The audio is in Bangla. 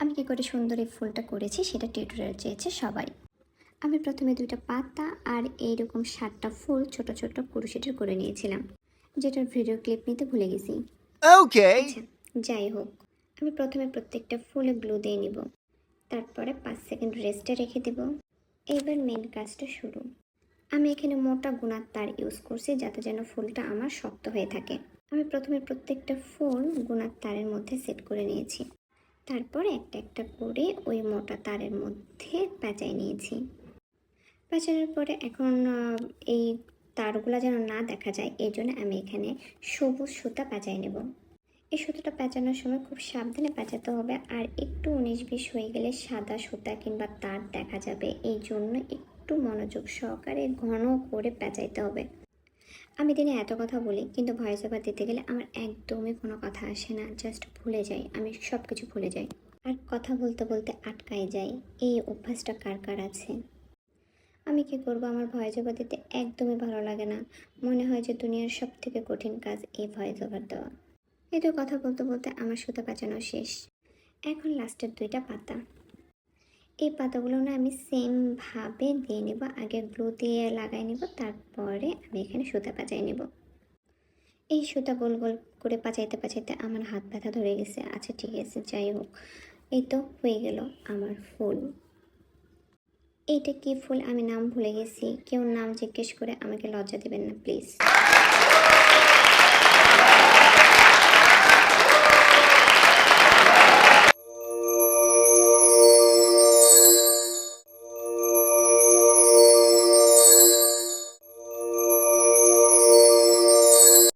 আমি কী করে সুন্দর এই ফুলটা করেছি সেটা টিউটোরিয়াল চেয়েছে সবাই। আমি প্রথমে 2টা পাতা আর এইরকম 7টা ফুল ছোট ছোট ক্রোশেটের করে নিয়েছিলাম, যেটার ভিডিও ক্লিপ নিতে ভুলে গেছি। Okay. আচ্ছা, যাই হোক, আমি প্রথমে প্রত্যেকটা ফুলে গ্লু দিয়ে নিব, তারপরে 5 সেকেন্ড রেস্টে রেখে দেব। এবার মেন কাজটা শুরু। আমি এখানে মোটা গুণার তার ইউজ করছি যাতে যেন ফুলটা আমার শক্ত হয়ে থাকে। আমি প্রথমে প্রত্যেকটা ফুল গুণার তারের মধ্যে সেট করে নিয়েছি, তারপরে একটা একটা করে ওই মোটা তারের মধ্যে পেঁচাই নিয়েছি। পেঁচানোর পরে এখন এই তারগুলো যেন না দেখা যায় এই জন্য আমি এখানে সবুজ সুতা পেঁচাই নেব। এই সুতোটা পেঁচানোর সময় খুব সাবধানে পেঁচাতে হবে, আর একটু 19-20 হয়ে গেলে সাদা সুতা কিংবা তার দেখা যাবে, এই জন্য একটু মনোযোগ সহকারে ঘন করে পেঁচাইতে হবে। আমি দিনে এত কথা বলি, কিন্তু ভয়েস ওভার দিতে গেলে আমার একদমই কোনো কথা আসে না, জাস্ট ভুলে যাই, আমি সব কিছু ভুলে যাই আর কথা বলতে বলতে আটকাই যাই। এই অভ্যাসটা কার কার আছে? আমি কি করব, আমার ভয়েস ওভার দিতে একদমই ভালো লাগে না। মনে হয় যে দুনিয়ার সব থেকে কঠিন কাজ এই ভয়েস ওভার দেওয়া। এই তো কথা বলতে বলতে আমার সুতো পেঁচানো শেষ। এখন লাস্টের 2টা পাতা, এই পাতাগুলো না আমি সেমভাবে দিয়ে নেব। আগে গ্লু দিয়ে লাগাই নেব, তারপরে আমি এখানে সুতা পেঁচাই নেব। এই সুতা গোল গোল করে পাচাইতে পাচাইতে আমার হাত ব্যথা ধরে গেছে। আচ্ছা ঠিক আছে, যাই হোক, এই তো হয়ে গেল আমার ফুল। এইটা কি ফুল আমি নাম ভুলে গেছি, কেউ নাম জিজ্ঞেস করে আমাকে লজ্জা দেবেন না প্লিজ।